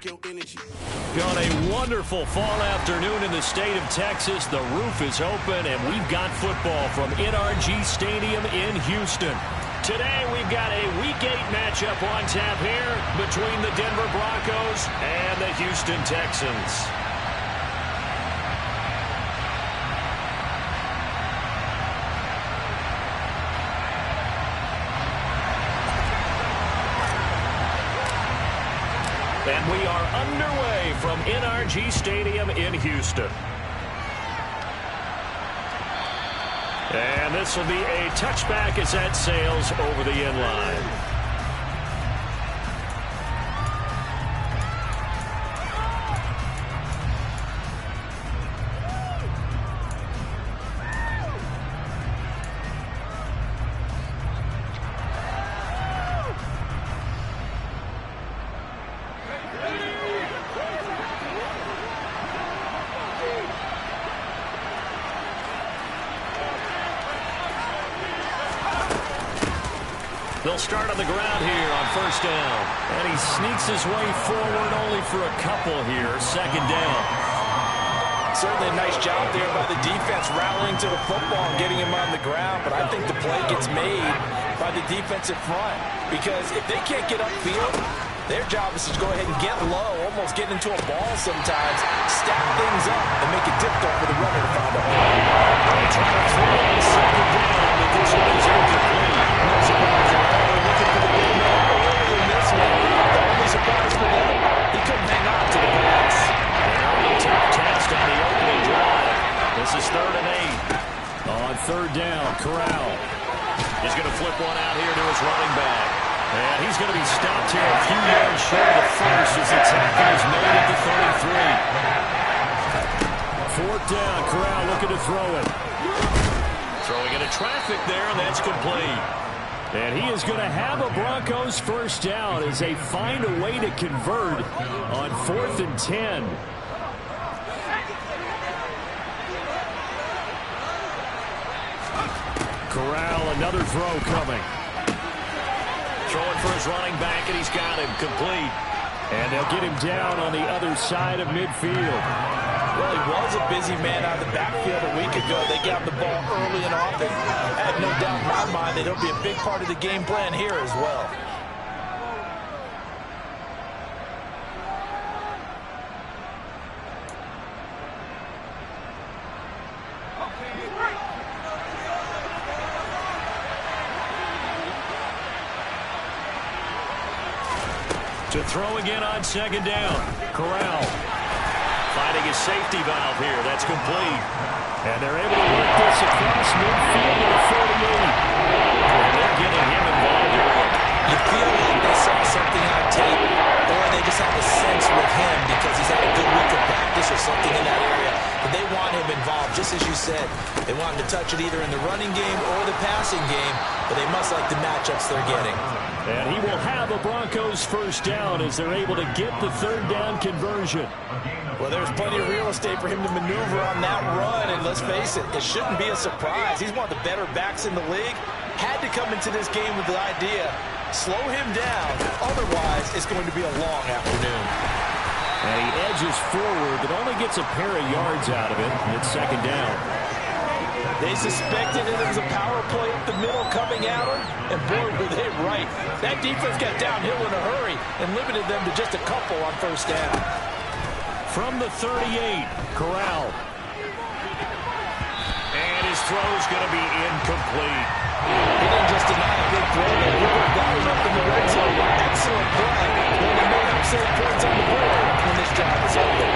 On a wonderful fall afternoon in the state of Texas, the roof is open, and we've got football from NRG Stadium in Houston. Today, we've got a Week 8 matchup on tap here between the Denver Broncos and the Houston Texans. And we are underway from NRG Stadium in Houston. And this will be a touchback as that sails over the end line. They'll start on the ground here on first down. And he sneaks his way forward only for a couple here. Second down. Certainly a nice job there by the defense rallying to the football and getting him on the ground. But I think the play gets made by the defensive front. Because if they can't get upfield, their job is to go ahead and get low, almost get into a ball sometimes, stack things up, and make it difficult for the runner to find a hole. They try to throw on second down, but this one is incomplete. No surprise at all. They're looking for the big man early in this one. The only surprise for them, he couldn't hang on to the pass. And a tough test on the opening drive. This is 3rd and 8. On third down, Corral. He's going to flip one out here to his running back. And he's going to be stopped here a few yards short of the first as the tackle is made at the 33. Fourth down, Corral looking to throw it. Throwing into traffic there, and that's complete. And he is going to have a Broncos first down as they find a way to convert on 4th and 10. Corral, another throw coming. Throwing for his running back, and he's got him complete. And they'll get him down on the other side of midfield. Well, he was a busy man out of the backfield a week ago. They got the ball early and often. I have no doubt in my mind that it'll be a big part of the game plan here as well. To throw again on second down. Corral finding his safety valve here. That's complete. And they're able to work this across midfield to the 48. And they're getting him involved early. You feel like they saw something on tape, or they just have a sense with him because he's had a good week of practice or something in that area. But they want him involved, just as you said. They want him to touch it either in the running game or the passing game, but they must like the matchups they're getting. And he will have a Broncos first down as they're able to get the third down conversion. Well, there's plenty of real estate for him to maneuver on that run, and let's face it, it shouldn't be a surprise. He's one of the better backs in the league. Had to come into this game with the idea, slow him down, otherwise it's going to be a long afternoon. And he edges forward, but only gets a pair of yards out of it. It's second down. They suspected it was a power play up the middle coming at him, and boy, were they right. That defense got downhill in a hurry and limited them to just a couple on first down. From the 38, Corral. And his throw's going to be incomplete. He didn't just deny a big throw, but he got him up in the red zone. Excellent play. When they may have saved points on the board when this job is over.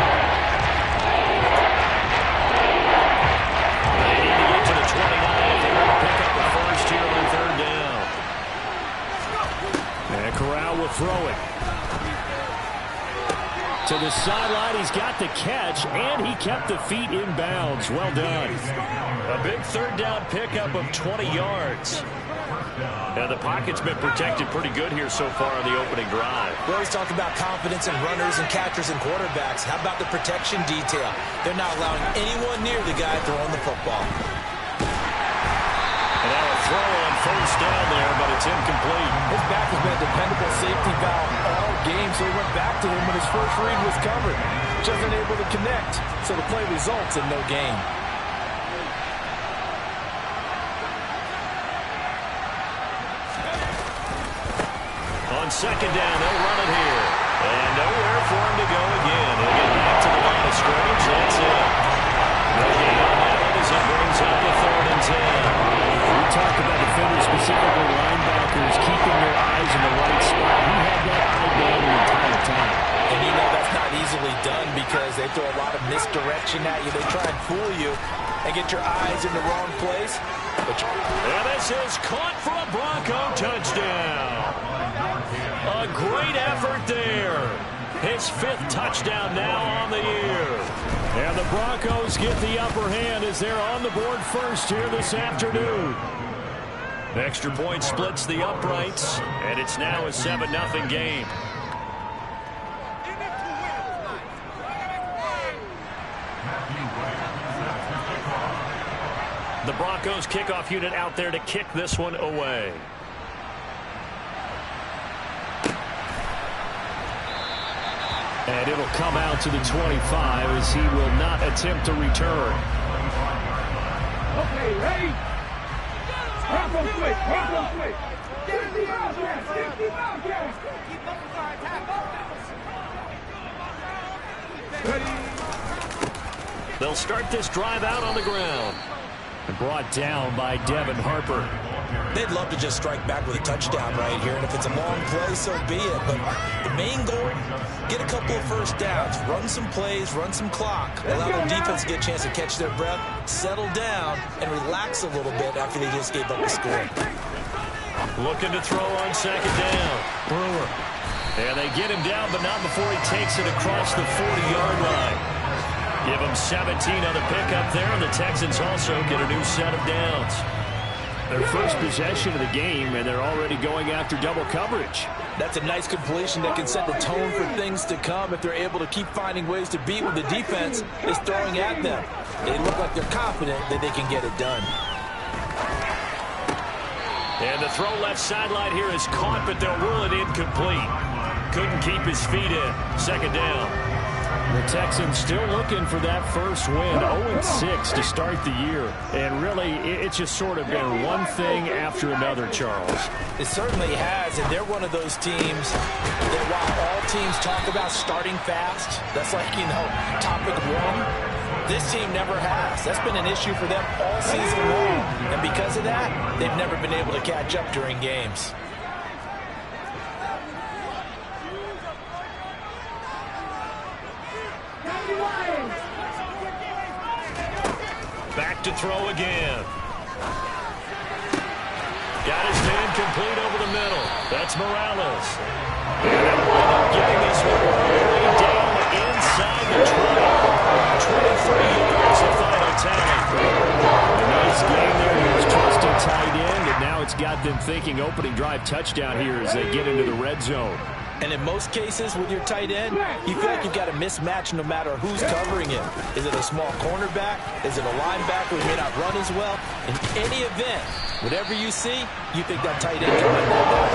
They need to get to the 29 if they want to pick up the first here on third down. And Corral will throw it. To the sideline, he's got the catch, and he kept the feet in bounds. Well done. A big third down pickup of 20 yards. And the pocket's been protected pretty good here so far on the opening drive. We always talk about confidence in runners and catchers and quarterbacks. How about the protection detail? They're not allowing anyone near the guy throwing the football. And now a throw on first down there, but it's incomplete. His back has been a dependable safety valve all game, so he went back to him when his first read was covered. Just unable to connect, so the play results in no gain. On second down, they'll run it here. And nowhere for him to go again. He'll get back to the line of scrimmage. That's it. No gain on that one as it brings up the 3rd and 10. We talked about defenders, specifically linebackers, keeping their eyes in the right spot. He had that eye down the entire time. And you know that's not easily done because they throw a lot of misdirection at you. They try and fool you and get your eyes in the wrong place. And this is caught for a Bronco touchdown. A great effort there. His 5th touchdown now on the year. And the Broncos get the upper hand as they're on the board first here this afternoon. Extra point splits the uprights, and it's now a 7-0 game. The Broncos kickoff unit out there to kick this one away. And it'll come out to the 25 as he will not attempt to return. Okay, ready? Bronco switch, Bronco switch. Get in the out there, get the out there. Ready? They'll start this drive out on the ground. And brought down by Devin Harper. They'd love to just strike back with a touchdown right here, and if it's a long play, so be it. But the main goal, get a couple of first downs, run some plays, run some clock, allow their defense to get a chance to catch their breath, settle down, and relax a little bit after they just gave up a score. Looking to throw on second down. Brewer. And they get him down, but not before he takes it across the 40-yard line. Give him 17 on the pickup there, and the Texans also get a new set of downs. Their first possession of the game, and they're already going after double coverage. That's a nice completion that can set the tone for things to come if they're able to keep finding ways to beat what the defense is throwing at them. They look like they're confident that they can get it done. And the throw left sideline here is caught, but they'll rule it incomplete. Couldn't keep his feet in. Second down. The Texans still looking for that first win, 0-6 to start the year. And really, it's just sort of been one thing after another, Charles. It certainly has, and they're one of those teams that while all teams talk about starting fast, that's like, topic one, this team never has. That's been an issue for them all season long. And because of that, they've never been able to catch up during games. Back to throw again. Got his man complete over the middle. That's Morales. And they'll wind up getting this one way down inside the 20. 23 yards the final tally. A nice game there. He was trusted tight end, and now it's got them thinking opening drive touchdown here as they get into the red zone. And in most cases with your tight end, you feel like you've got a mismatch no matter who's covering him. Is it a small cornerback? Is it a linebacker who may not run as well? In any event, whatever you see, you think that tight end can win that ball.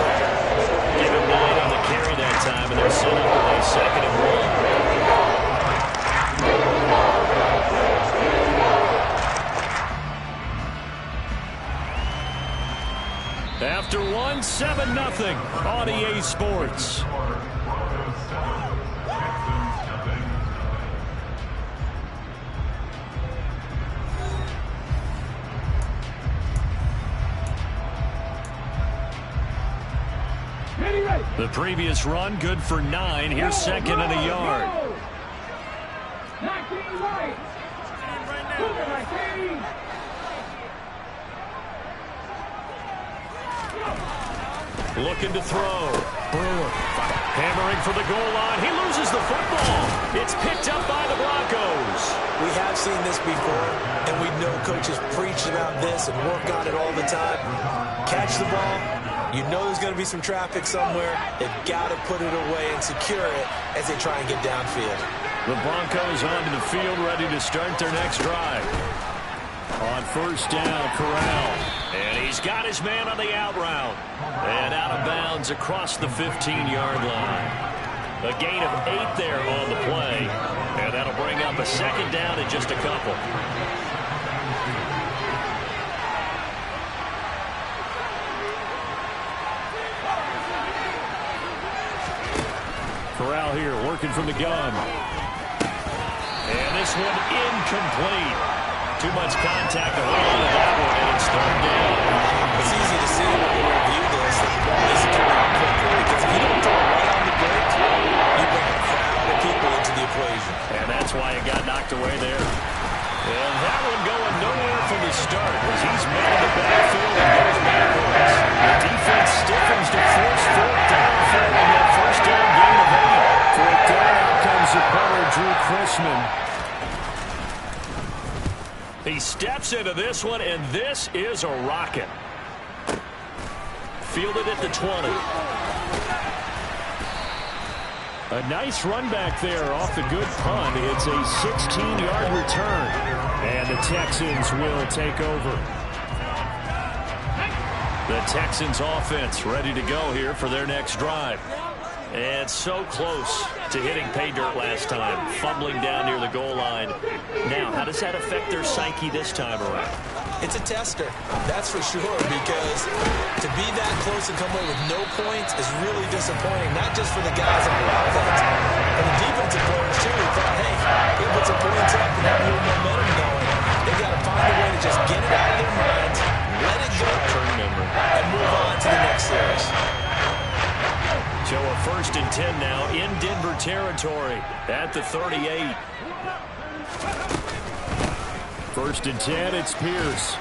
Give him 9 on the carry that time, and they're set up with a 2nd and 1. After 1, 7-0 on EA Sports. The previous run good for 9. Here's 2nd and a yard. 19 right. Looking to throw. Brewer hammering for the goal line. He loses the football. It's picked up by the Broncos. We have seen this before, and we know coaches preach about this and work on it all the time. Catch the ball. You know there's going to be some traffic somewhere. They've got to put it away and secure it as they try and get downfield. The Broncos onto the field, ready to start their next drive. On first down, Corral. And he's got his man on the out route. And out of bounds across the 15-yard line. A gain of 8 there on the play. And that'll bring up a second down in just a couple. Corral here working from the gun. And this one incomplete. Too much contact to hold on to that one, and it's third down. It's easy to see when you review this that the ball needs to come out quickly, because if you don't throw it right on the break, you bring a crowd of people into the equation. And that's why it got knocked away there. And that one going nowhere from the start as he's met in the backfield and goes backwards. The defense stiffens to force fourth down following that first down gain of 8. Fourth down, out comes the punter, Drew Chrisman. He steps into this one, and this is a rocket. Fielded at the 20. A nice run back there off the good punt. It's a 16-yard return, and the Texans will take over. The Texans offense ready to go here for their next drive. And so close to hitting pay dirt last time, fumbling down near the goal line. Now, how does that affect their psyche this time around? It's a tester, that's for sure, because to be that close and come away with no points is really disappointing, not just for the guys on the offense, but the defensive players, too, who thought, hey, they put some points up and have a little momentum going. They got to find a way to just get it out of their minds, let it go, and move on to the next series. So a 1st and 10 now in Denver territory at the 38. 1st and 10, it's Pierce.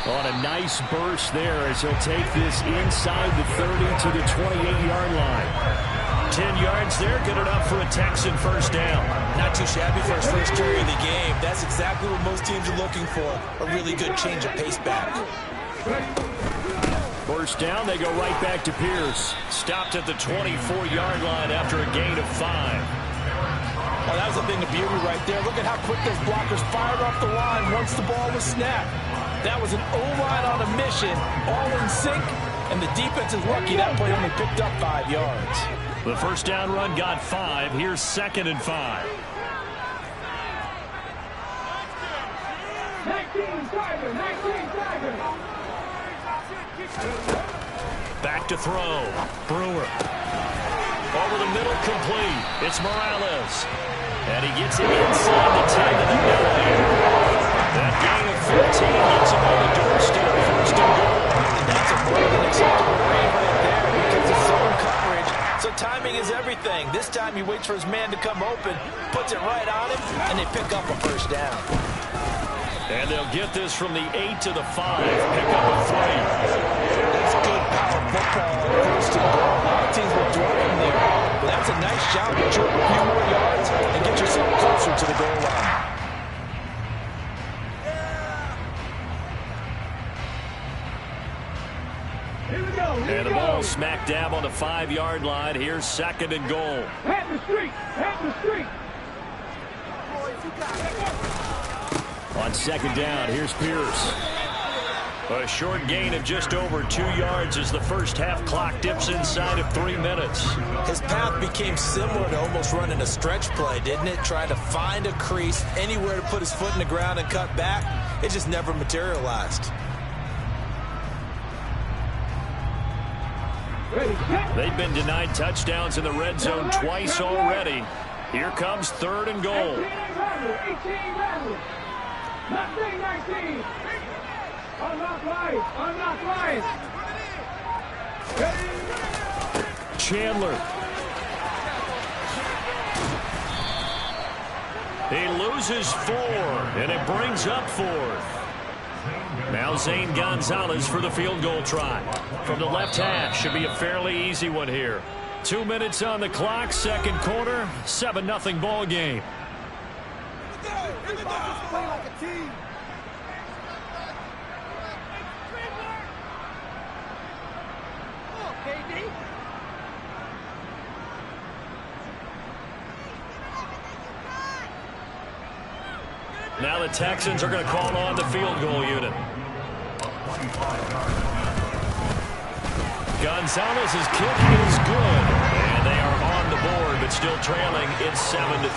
On a nice burst there as he'll take this inside the 30 to the 28-yard line. 10 yards there, good enough for a Texan first down. Not too shabby for his first carry of the game. That's exactly what most teams are looking for, a really good change of pace back. First down, they go right back to Pierce. Stopped at the 24-yard line after a gain of 5. Oh, that was a thing of beauty right there. Look at how quick those blockers fired off the line once the ball was snapped. That was an O-line on a mission, all in sync, and the defense is lucky that play only picked up 5 yards. The first down run got 5. Here's 2nd and 5. 19 Tiger, 19 Tiger. Back to throw. Brewer. Over the middle, complete. It's Morales. And he gets it inside the 10 to the middle here. That gain of 15 gets him on the doorstep. 1st and goal. And that's a more than acceptable read right there because it's zone coverage. So timing is everything. This time he waits for his man to come open, puts it right on him, and they pick up a first down. And they'll get this from the 8 to the 5. Pick up a 3. That's good power football on 1st and goal. A lot of teams will throw him there. But that's a nice job to chip a few more yards and get yourself closer to the goal line. Here we go. And the ball smack dab on the 5-yard line. Here's 2nd and goal. Hat the street. Hat the street. On 2nd down, here's Pierce. A short gain of just over 2 yards as the first half clock dips inside of 3 minutes. His path became similar to almost running a stretch play, didn't it? Trying to find a crease, anywhere to put his foot in the ground and cut back. It just never materialized. They've been denied touchdowns in the red zone twice already. Here comes 3rd and goal. 18 rattle. 19. Unlock lights. Unlock lights. Chandler. He loses 4, and it brings up 4th. Now Zane Gonzalez for the field goal try. From the left hash, should be a fairly easy one here. 2 minutes on the clock, 2nd quarter, 7-0 ball game. Now the Texans are going to call on the field goal unit. Gonzalez's kick is good, and they are on the board but still trailing. It's 7-3.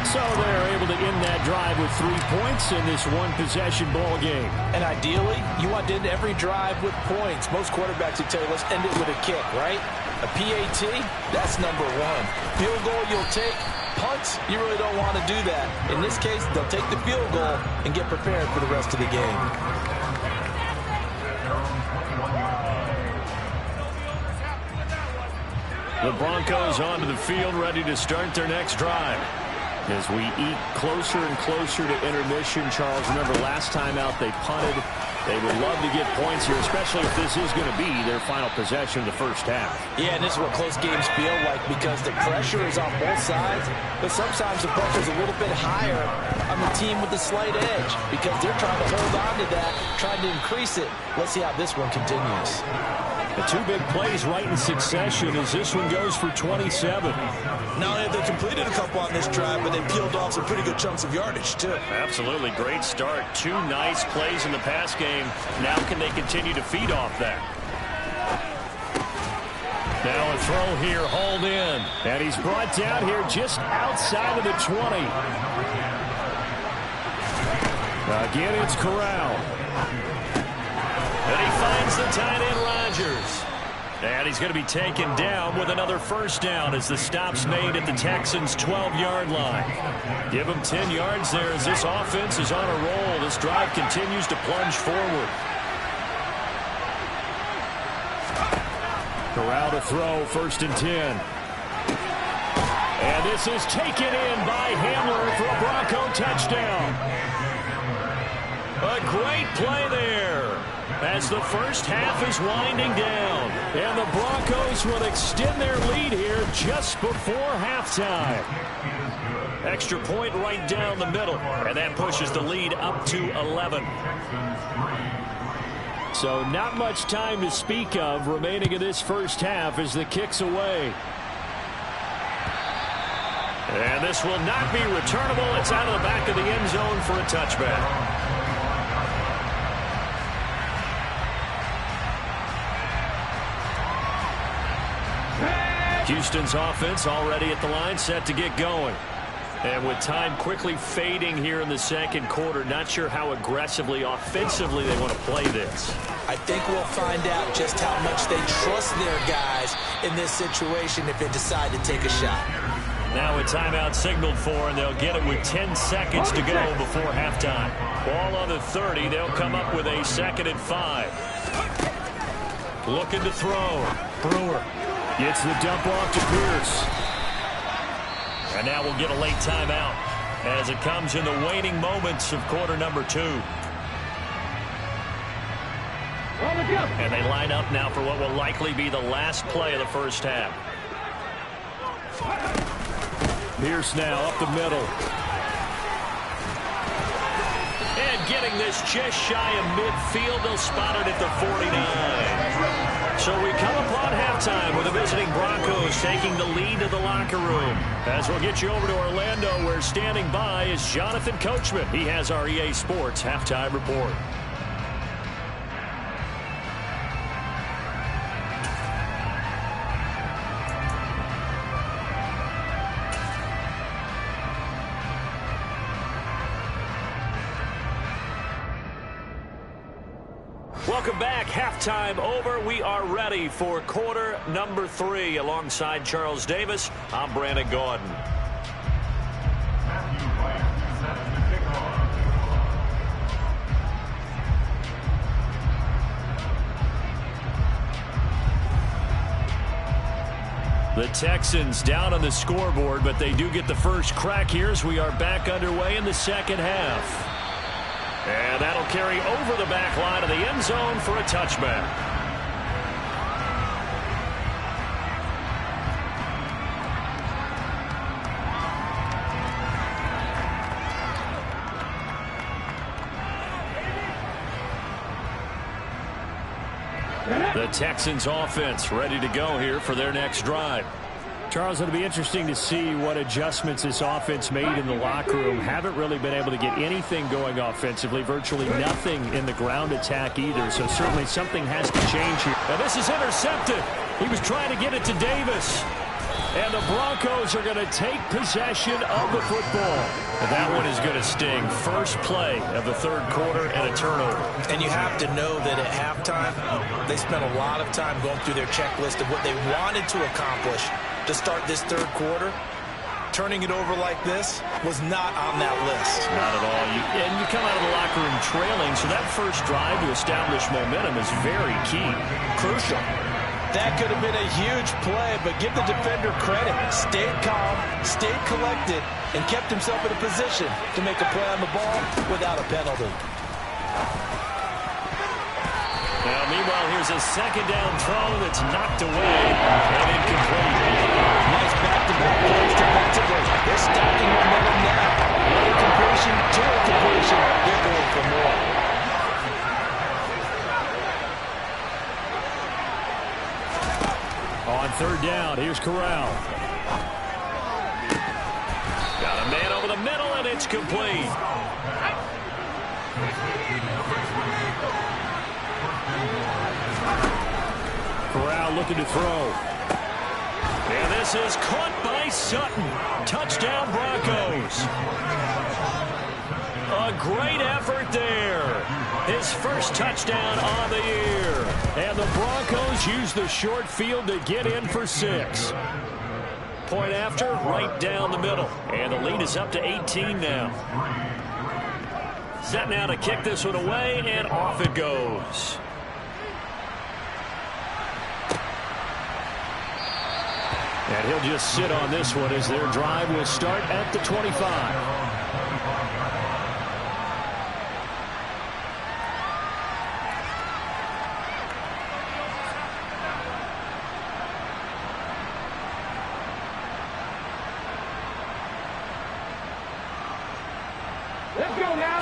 So they're able to end that drive with 3 points in this one-possession ball game. And ideally, you want to end every drive with points. Most quarterbacks would tell you, let's end it with a kick, right? A PAT, that's number one. Field goal you'll take. Punts, you really don't want to do that. In this case, they'll take the field goal and get prepared for the rest of the game. The Broncos onto the field, ready to start their next drive. As we eat closer and closer to intermission, Charles, remember last time out they punted. They would love to get points here, especially if this is going to be their final possession of the first half. Yeah, and this is what close games feel like because the pressure is on both sides, but sometimes the pressure is a little bit higher on the team with the slight edge because they're trying to hold on to that, trying to increase it. Let's see how this one continues. The 2 big plays right in succession as this one goes for 27. Not only have they completed a couple on this drive, but they peeled off some pretty good chunks of yardage, too. Absolutely. Great start. 2 nice plays in the pass game. Now can they continue to feed off that? Now a throw here, hauled in. And he's brought down here just outside of the 20. Again, it's Corral. And he finds the tight end, Rodgers. And he's going to be taken down with another first down as the stop's made at the Texans' 12-yard line. Give him 10 yards there as this offense is on a roll. This drive continues to plunge forward. Corral to throw, 1st and 10. And this is taken in by Hamler for a Bronco touchdown. A great play there as the first half is winding down. And the Broncos will extend their lead here just before halftime. Extra point right down the middle, and that pushes the lead up to 11. So not much time to speak of remaining in this first half as the kick's away. And this will not be returnable. It's out of the back of the end zone for a touchback. Houston's offense already at the line, set to get going. And with time quickly fading here in the second quarter, not sure how aggressively, offensively they want to play this. I think we'll find out just how much they trust their guys in this situation if they decide to take a shot. Now a timeout signaled for, and they'll get it with 10 seconds to go before halftime. Ball on the 30. They'll come up with a 2nd and 5. Looking to throw. Brewer gets the dump off to Pierce. And now we'll get a late timeout as it comes in the waning moments of quarter number 2. And they line up now for what will likely be the last play of the first half. Pierce now up the middle. And getting this just shy of midfield. They'll spot it at the 49. So we come upon halftime with the visiting Broncos taking the lead to the locker room. As we'll get you over to Orlando, where standing by is Jonathan Coachman. He has our EA Sports halftime report. Welcome back. Halftime over. We are ready for quarter number 3. Alongside Charles Davis, I'm Brandon Gaudin. The Texans down on the scoreboard, but they do get the first crack here as we are back underway in the second half. And that'll carry over the back line of the end zone for a touchback. The Texans offense ready to go here for their next drive. Charles, it'll be interesting to see what adjustments this offense made in the locker room. Haven't really been able to get anything going offensively, virtually nothing in the ground attack either. So certainly something has to change here. Now this is intercepted. He was trying to get it to Davis. And the Broncos are going to take possession of the football. And that one is going to sting. First play of the third quarter and a turnover. And you have to know that at halftime, they spent a lot of time going through their checklist of what they wanted to accomplish to start this third quarter. Turning it over like this was not on that list. Not at all. And you come out of the locker room trailing, so that first drive to establish momentum is very key. Crucial. That could have been a huge play, but give the defender credit. Stayed calm, stayed collected, and kept himself in a position to make a play on the ball without a penalty. Now, meanwhile, here's a second down throw that's knocked away and incomplete. Nice back-to-back plays defensively. They're stacking momentum now. One completion, two completion. They're going for more. On third down, here's Corral. Got a man over the middle, and it's complete. Corral looking to throw. And this is caught by Sutton. Touchdown, Broncos. A great effort there. His first touchdown on the year. And the Broncos use the short field to get in for 6. Point after, right down the middle. And the lead is up to 18 now. Set now to kick this one away, and off it goes. And he'll just sit on this one as their drive will start at the 25.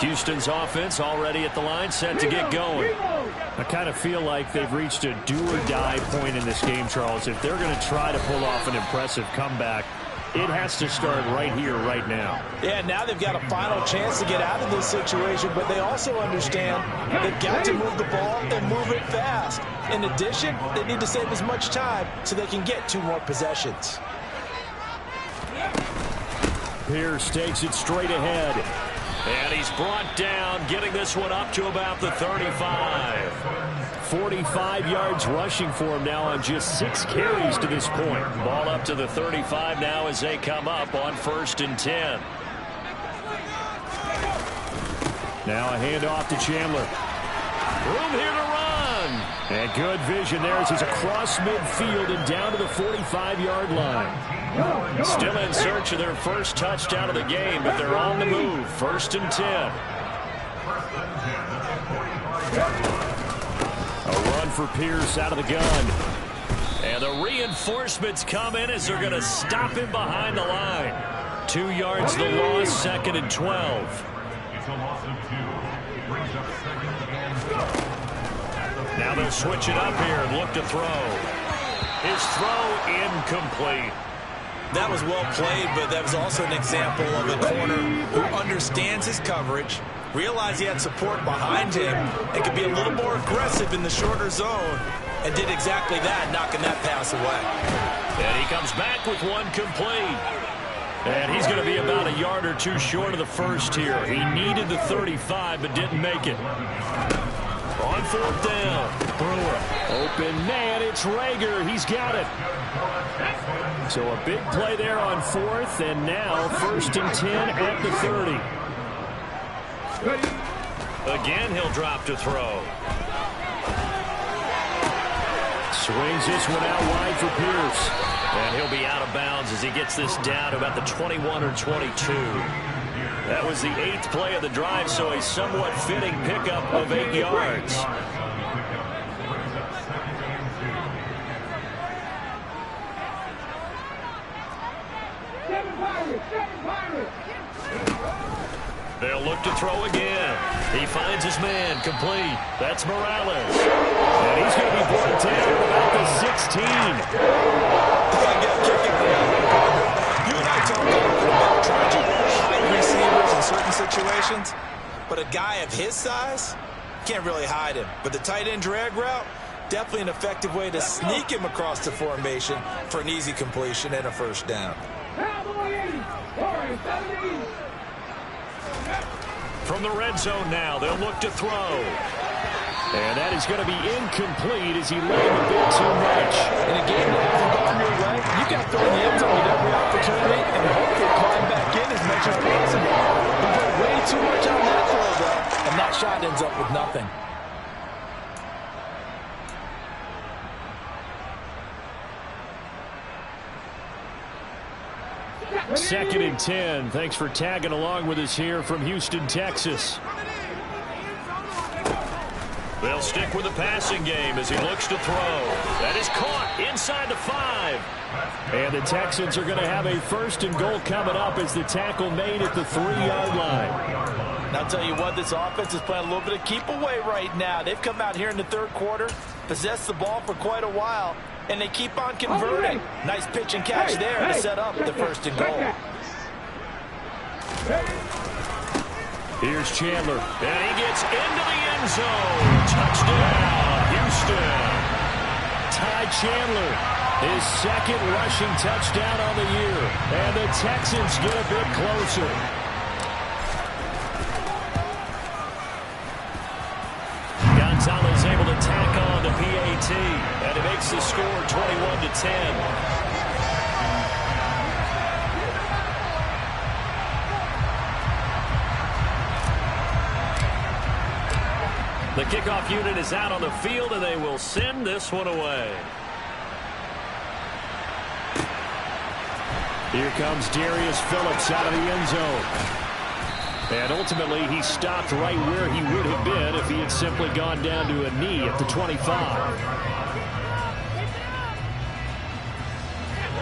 Houston's offense already at the line, set to get going. I kind of feel like they've reached a do-or-die point in this game, Charles. If they're going to try to pull off an impressive comeback, it has to start right here, right now. Yeah, now they've got a final chance to get out of this situation, but they also understand they've got to move the ball and move it fast. In addition, they need to save as much time so they can get 2 more possessions. Pierce takes it straight ahead. And he's brought down, getting this one up to about the 35. 45 yards rushing for him now on just 6 carries to this point. Ball up to the 35 now as they come up on 1st and 10. Now a handoff to Chandler. Room here to run. And good vision there as he's across midfield and down to the 45-yard line. Still in search of their first touchdown of the game, but they're on the move. 1st and 10. A run for Pierce out of the gun. And the reinforcements come in as they're going to stop him behind the line. 2 yards the loss, 2nd and 12. Now they'll switch it up here and look to throw. His throw incomplete. That was well played, but that was also an example of a corner who understands his coverage, realized he had support behind him, and could be a little more aggressive in the shorter zone, and did exactly that, knocking that pass away. And he comes back with one complete. And he's going to be about a yard or 2 short of the first here. He needed the 35, but didn't make it. On 4th down, Brewer. Open man, it's Rager. He's got it. So a big play there on 4th, and now 1st and 10 at the 30. Again, he'll drop to throw. Swings this one out wide for Pierce. And he'll be out of bounds as he gets this down to about the 21 or 22. That was the 8th play of the drive, so a somewhat fitting pickup of 8 yards. They'll look to throw again. He finds his man, complete. That's Morales. And he's going to be brought down at about the 16. You and I talked about trying to hide receivers in certain situations, but a guy of his size can't really hide him. But the tight end drag route, Definitely an effective way to sneak him across the formation for an easy completion and a first down. From the red zone now, they'll look to throw. And that is going to be incomplete as he laid a bit too much. In a game that hasn't gone your way, you got to throw in the end zone with every opportunity and hopefully climb back in as much as possible. He put way too much on that throw, though, and that shot ends up with nothing. Second and 10. Thanks for tagging along with us here from Houston, Texas. They'll stick with the passing game as he looks to throw. That is caught inside the 5. And the Texans are going to have a first and goal coming up as the tackle made at the 3-yard line. And I'll tell you what, this offense is playing a little bit of keep away right now. They've come out here in the third quarter, possessed the ball for quite a while, and they keep on converting. Nice pitch and catch there to set up the first and goal. Here's Chandler, and he gets into the end zone. Touchdown, Houston. Ty Chandler, his second rushing touchdown on the year, and the Texans get a bit closer. Gonzalez able to tack on the PAT, and it makes the score 21-10. The kickoff unit is out on the field, and they will send this one away. Here comes Darius Phillips out of the end zone. And ultimately, he stopped right where he would have been if he had simply gone down to a knee at the 25.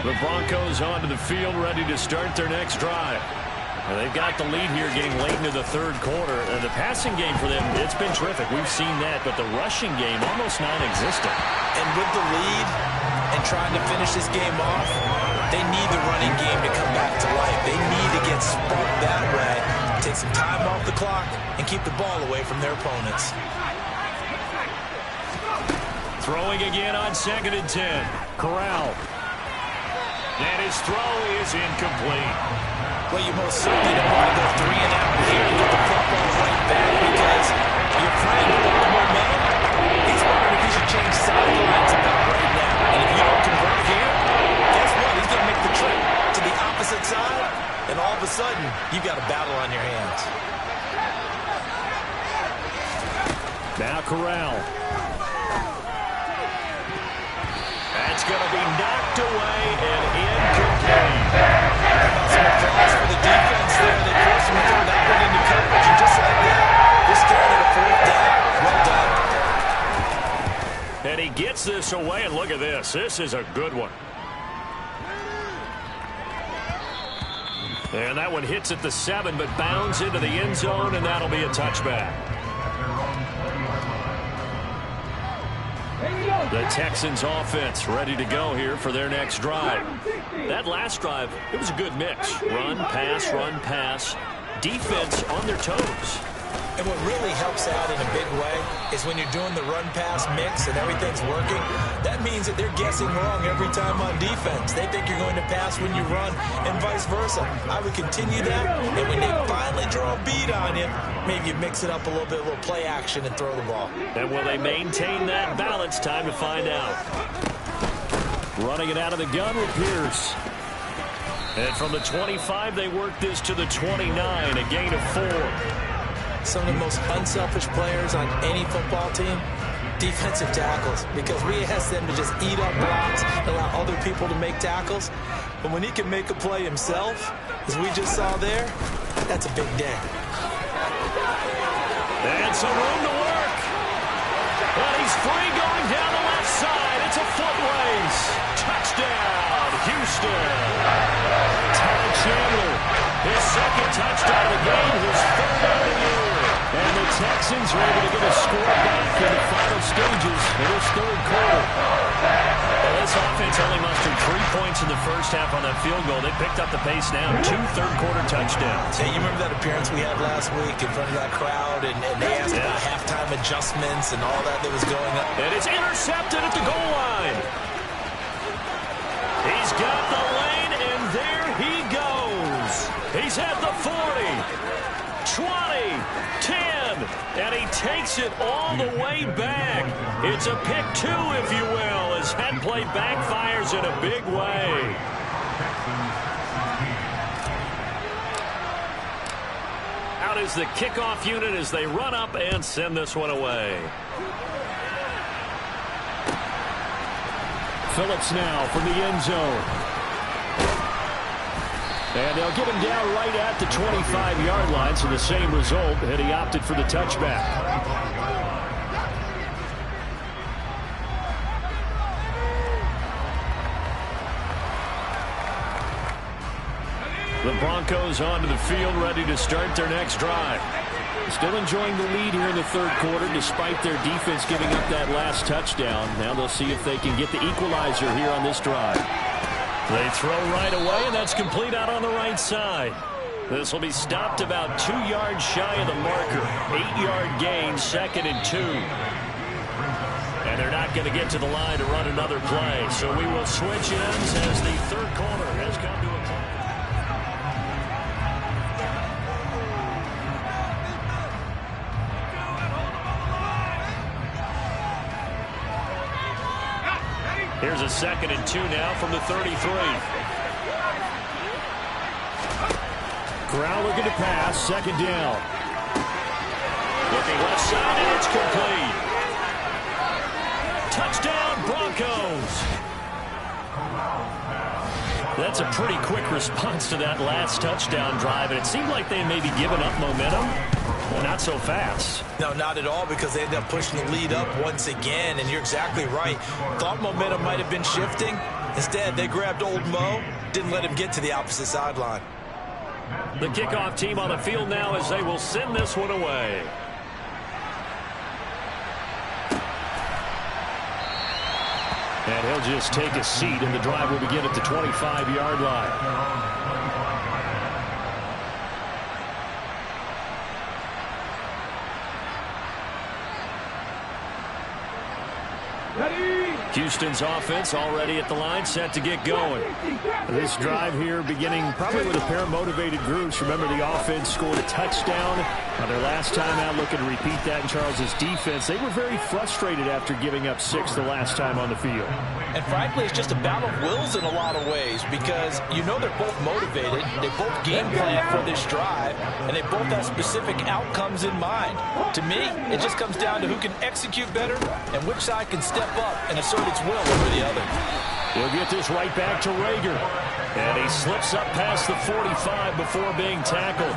The Broncos onto the field, ready to start their next drive. And they've got the lead here getting late into the third quarter. And the passing game for them, it's been terrific. We've seen that, but the rushing game almost non-existent. And with the lead and trying to finish this game off, they need the running game to come back to life. They need to get sparked that way, take some time off the clock, and keep the ball away from their opponents. Throwing again on 2nd and 10. Corral. And his throw is incomplete. Well, you most certainly don't want to go 3 and out here and get the football right back because you're trying to build momentum. He's wondering if he should change sidelines about right now. And if you don't convert here, guess what? He's going to make the trip to the opposite side, and all of a sudden, you've got a battle on your hands. Now Corral. That's going to be knocked away and incomplete. Some applause for the defense there. They forced him to throw that one into coverage, and just like that, they're staring at a 4th down. Well done. And he gets this away, and look at this. This is a good one. And that one hits at the 7, but bounds into the end zone, and that'll be a touchback. The Texans offense ready to go here for their next drive. That last drive, it was a good mix. Run, pass, defense on their toes. And what really helps out in a big way is when you're doing the run-pass mix and everything's working, that means that they're guessing wrong every time on defense. They think you're going to pass when you run and vice versa. I would continue that, and when they finally draw a beat on you, maybe you mix it up a little bit, a little play action and throw the ball. And will they maintain that balance? Time to find out. Running it out of the gun with Pierce. And from the 25, they work this to the 29, a gain of 4. Some of the most unselfish players on any football team, defensive tackles, because we ask them to just eat up blocks, allow other people to make tackles. But when he can make a play himself, as we just saw there, that's a big day. And some room to work. And he's free going down the left side. It's a foot race. Touchdown, Houston. Ty Chandler, his second touchdown of the game, his 3rd of the year. And the Texans are able to get a score back in the final stages of this third quarter. Well, this offense only mustered 3 points in the first half on that field goal. They picked up the pace now. 2 third-quarter touchdowns. Hey, you remember that appearance we had last week in front of that crowd, and they asked about halftime adjustments and all that was going on? And it's intercepted at the goal line. He's got the lane, and there he goes. He's at the 40, 20, 10, and he takes it all the way back. It's a pick 2, if you will, as that play backfires in a big way. Out is the kickoff unit as they run up and send this one away. Phillips now from the end zone. And they'll get him down right at the 25-yard line, so the same result, and he opted for the touchback. The Broncos onto the field, ready to start their next drive. Still enjoying the lead here in the third quarter, despite their defense giving up that last touchdown. Now they'll see if they can get the equalizer here on this drive. They throw right away, and that's complete out on the right side. This will be stopped about 2 yards shy of the marker. 8-yard gain, 2nd and 2. And they're not going to get to the line to run another play. So we will switch ends as the third quarter has come to a close. Here's a 2nd and 2 now from the 33. Corral looking to pass, 2nd down. Looking left side, and it's complete. Touchdown, Broncos. That's a pretty quick response to that last touchdown drive, and it seemed like they may be giving up momentum. Well, not so fast. No, not at all, because they ended up pushing the lead up once again, and you're exactly right. Thought momentum might have been shifting. Instead, they grabbed old Mo, didn't let him get to the opposite sideline. The kickoff team on the field now as they will send this one away. And he'll just take a seat, and the drive will begin at the 25-yard line. Houston's offense already at the line, set to get going. This drive here beginning probably with a pair of motivated groups. Remember, the offense scored a touchdown on their last time out. Looking to repeat that in Charles's defense. They were very frustrated after giving up 6 the last time on the field. And frankly, it's just a battle of wills in a lot of ways, because you know they're both motivated. They both game plan for this drive, and they both have specific outcomes in mind. To me, it just comes down to who can execute better and which side can step up and assert its will over the other. He'll get this right back to Rager. And he slips up past the 45 before being tackled.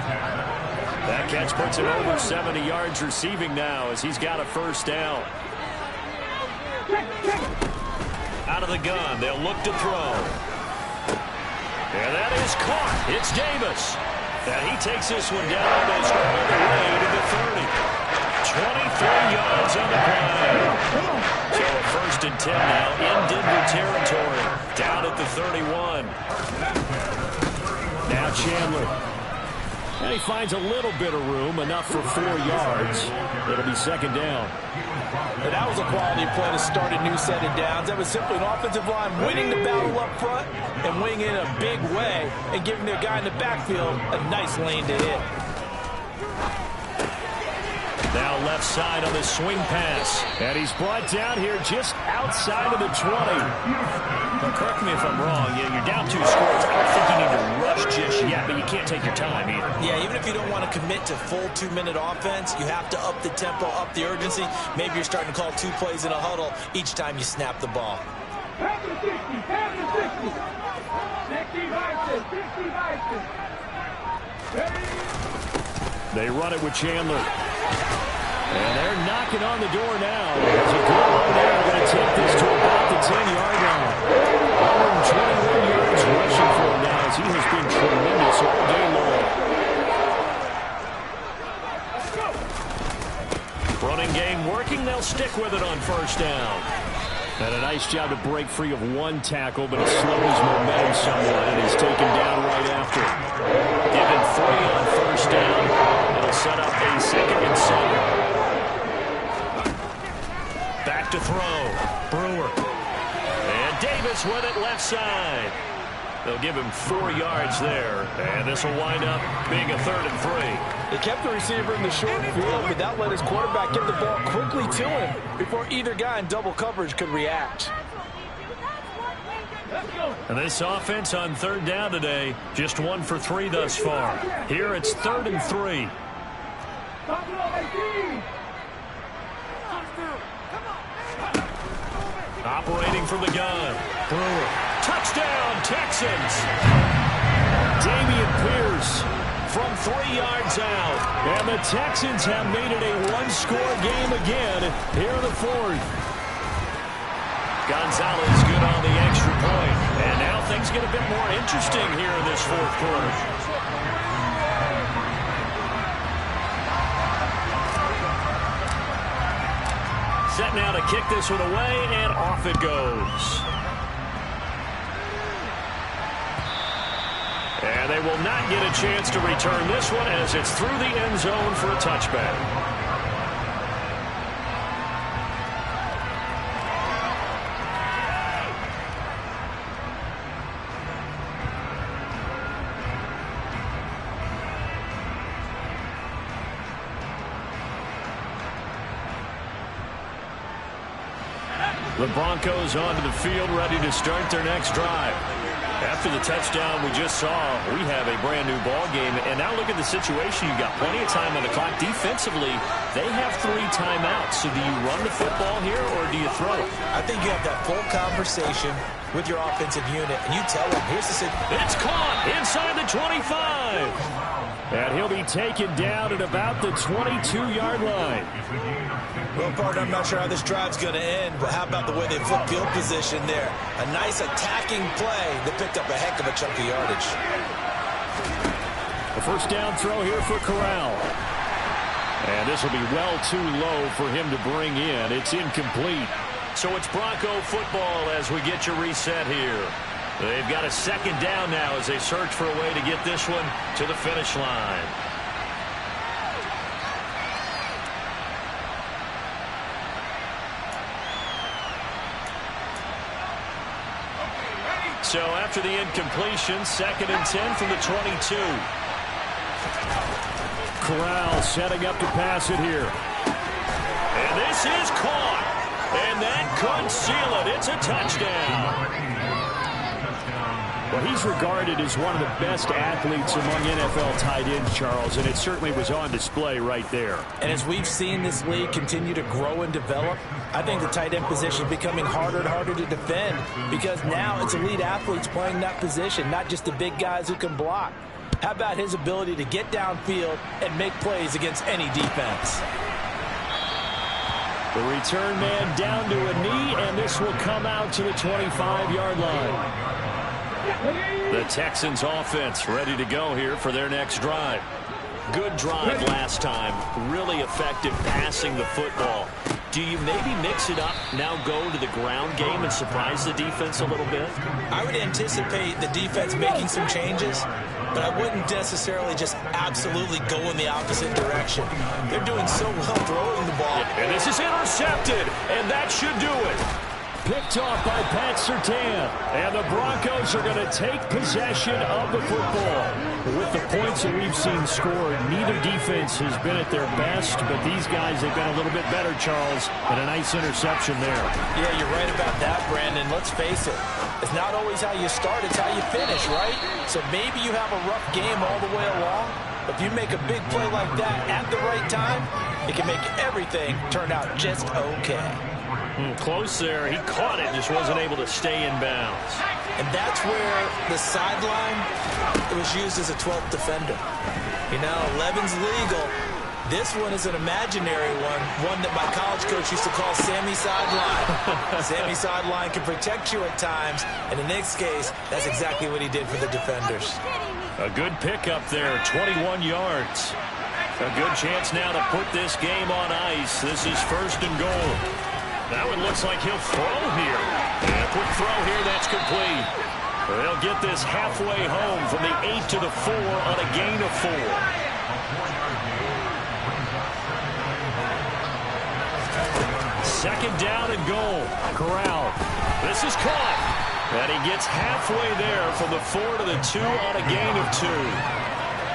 That catch puts him over 70 yards receiving now as he's got a first down. Out of the gun, they'll look to throw. And that is caught. It's Davis. And he takes this one down almost all the way to the 30. 23 yards on the play. So a 1st and 10 now in Denver territory. Down at the 31. Now Chandler. And he finds a little bit of room, enough for 4 yards. It'll be 2nd down. But that was a quality play to start a new set of downs. That was simply an offensive line winning the battle up front and winning in a big way and giving their guy in the backfield a nice lane to hit. Now left side on the swing pass. And he's brought down here just outside of the 20. Now, correct me if I'm wrong. Yeah, you're down 2 scores. I don't think you need to rush just yet, but you can't take your time either. Yeah, even if you don't want to commit to full 2-minute offense, you have to up the tempo, up the urgency. Maybe you're starting to call 2 plays in a huddle each time you snap the ball. Pass the 60, pass the 60. 60 Vices, 60 Vices. They run it with Chandler. And they're knocking on the door now. There's a good run there. They're going to take this to about the 10-yard line. 121 yards rushing for him now as he has been tremendous all day long. Running game working. They'll stick with it on 1st down. And a nice job to break free of one tackle, but it slowed his momentum somewhat, and he's taken down right after. Given 3 on first down. It'll set up a 2nd and 7. Back to throw. Brewer. And Davis with it left side. They'll give him 4 yards there, and this will wind up being a 3rd and 3. He kept the receiver in the short field, but that let his quarterback get the ball quickly to him before either guy in double coverage could react. And this offense on 3rd down today, just 1 for 3 thus far. Here it's 3rd and 3. Operating from the gun. Brewer. Touchdown, Texans. Damian Pierce from 3 yards out. And the Texans have made it a 1-score game again here in the 4th. Gonzalez good on the extra point. And now things get a bit more interesting here in this 4th quarter. Set now to kick this one away, and off it goes. And they will not get a chance to return this one as it's through the end zone for a touchback. The Broncos onto the field, ready to start their next drive. After the touchdown we just saw, we have a brand-new ball game. And now look at the situation. You've got plenty of time on the clock. Defensively, they have 3 timeouts. So do you run the football here, or do you throw it? I think you have that full conversation with your offensive unit, and you tell them, here's the situation. It's caught inside the 25. And he'll be taken down at about the 22-yard line. Well, partner, I'm not sure how this drive's going to end, but how about the way they flip field position there? A nice attacking play that picked up a heck of a chunk of yardage. The first down throw here for Corral. And this will be well too low for him to bring in. It's incomplete. So it's Bronco football as we get your reset here. They've got a 2nd down now as they search for a way to get this one to the finish line. So after the incompletion, 2nd and 10 from the 22. Corral setting up to pass it here. And this is caught. And that could seal it. It's a touchdown. Well, he's regarded as one of the best athletes among NFL tight ends, Charles, and it certainly was on display right there. And as we've seen this league continue to grow and develop, I think the tight end position is becoming harder and harder to defend because now it's elite athletes playing that position, not just the big guys who can block. How about his ability to get downfield and make plays against any defense? The return man down to a knee, and this will come out to the 25-yard line. The Texans offense ready to go here for their next drive. Good drive last time. Really effective passing the football. Do you maybe mix it up, now go to the ground game and surprise the defense a little bit? I would anticipate the defense making some changes, but I wouldn't necessarily just absolutely go in the opposite direction. They're doing so well throwing the ball. And this is intercepted, and that should do it. Picked off by Pat Surtain. And the Broncos are going to take possession of the football. With the points that we've seen scored, neither defense has been at their best, but these guys have been a little bit better, Charles, and a nice interception there. Yeah, you're right about that, Brandon. Let's face it. It's not always how you start, it's how you finish, right? So maybe you have a rough game all the way along, but if you make a big play like that at the right time, it can make everything turn out just okay. Close there. He caught it, just wasn't able to stay in bounds. And that's where the sideline was used as a 12th defender. You know, 11's legal. This one is an imaginary one that my college coach used to call Sammy Sideline. Sammy Sideline can protect you at times, and in this case, that's exactly what he did for the defenders. A good pickup there, 21 yards. A good chance now to put this game on ice. This is 1st and goal. That one looks like he'll throw here. And a quick throw here, that's complete. They'll get this halfway home from the 8 to the 4 on a gain of 4. Second down and goal. Corral. This is caught. And he gets halfway there from the 4 to the 2 on a gain of 2.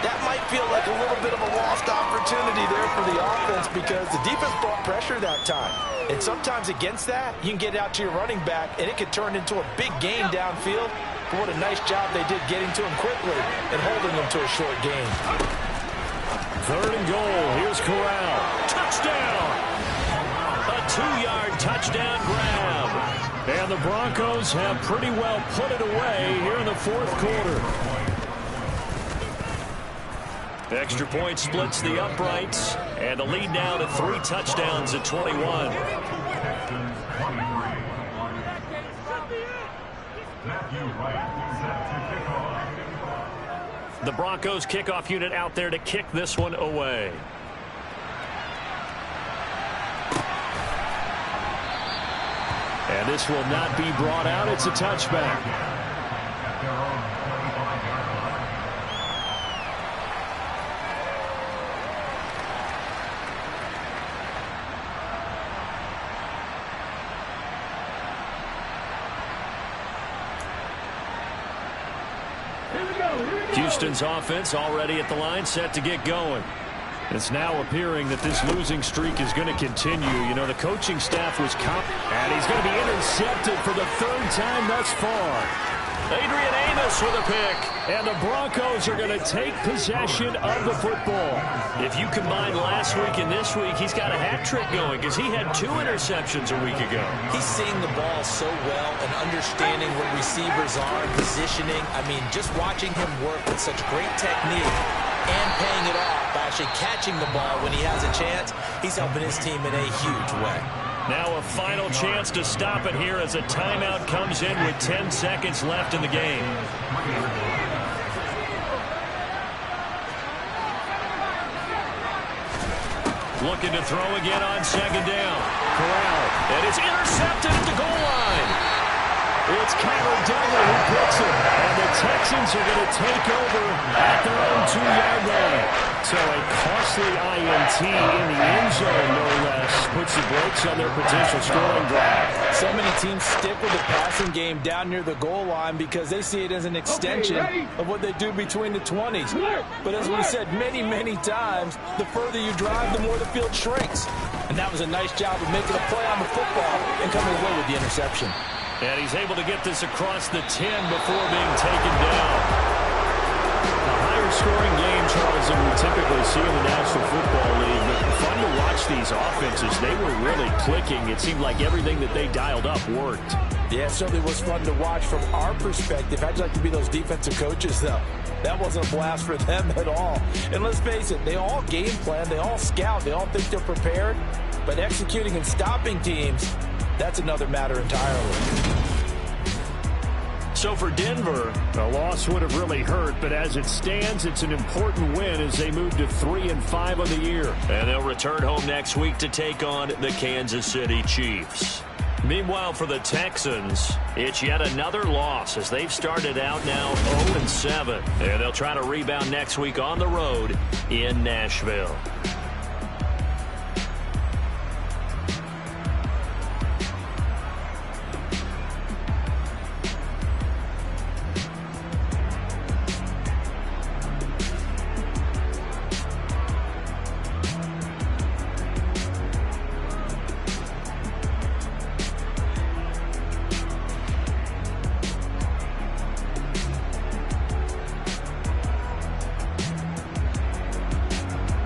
That might feel like a little bit of a lost opportunity there for the offense because the defense brought pressure that time. And sometimes against that, you can get out to your running back, and it could turn into a big game downfield. But what a nice job they did getting to him quickly and holding him to a short gain. Third and goal. Here's Corral. Touchdown! A 2-yard touchdown grab. And the Broncos have pretty well put it away here in the fourth quarter. Extra point splits the uprights, and the lead now to 3 touchdowns at 21. The Broncos kickoff unit out there to kick this one away. And this will not be brought out. It's a touchback. Houston's offense already at the line, set to get going. It's now appearing that this losing streak is going to continue. You know, the coaching staff was and he's going to be intercepted for the 3rd time thus far. Adrian Amos with a pick, and the Broncos are going to take possession of the football. If you combine last week and this week, he's got a hat trick going because he had 2 interceptions a week ago. He's seeing the ball so well and understanding where receivers are and positioning. I mean, just watching him work with such great technique and paying it off by actually catching the ball when he has a chance, he's helping his team in a huge way. Now a final chance to stop it here as a timeout comes in with 10 seconds left in the game. Looking to throw again on 2nd down. Corral, and it's intercepted at the goal line. It's Kyler Duggar who puts it, and the Texans are going to take over at their own 2-yard line. So a costly INT in the end zone, no less, puts the brakes on their potential scoring drive. So many teams stick with the passing game down near the goal line because they see it as an extension of what they do between the 20s. But as we said many, many times, the further you drive, the more the field shrinks. And that was a nice job of making a play on the football and coming away with the interception. And he's able to get this across the 10 before being taken down. A higher scoring game, Charles, than we typically see in the National Football League. But fun to watch these offenses. They were really clicking. It seemed like everything that they dialed up worked. Yeah, it certainly was fun to watch from our perspective. How'd you like to be those defensive coaches, though? That wasn't a blast for them at all. And let's face it, they all game plan, they all scout, they all think they're prepared. But executing and stopping teams, that's another matter entirely. So for Denver, a loss would have really hurt, but as it stands, it's an important win as they move to 3-5 on the year. And they'll return home next week to take on the Kansas City Chiefs. Meanwhile, for the Texans, it's yet another loss as they've started out now 0-7. And they'll try to rebound next week on the road in Nashville.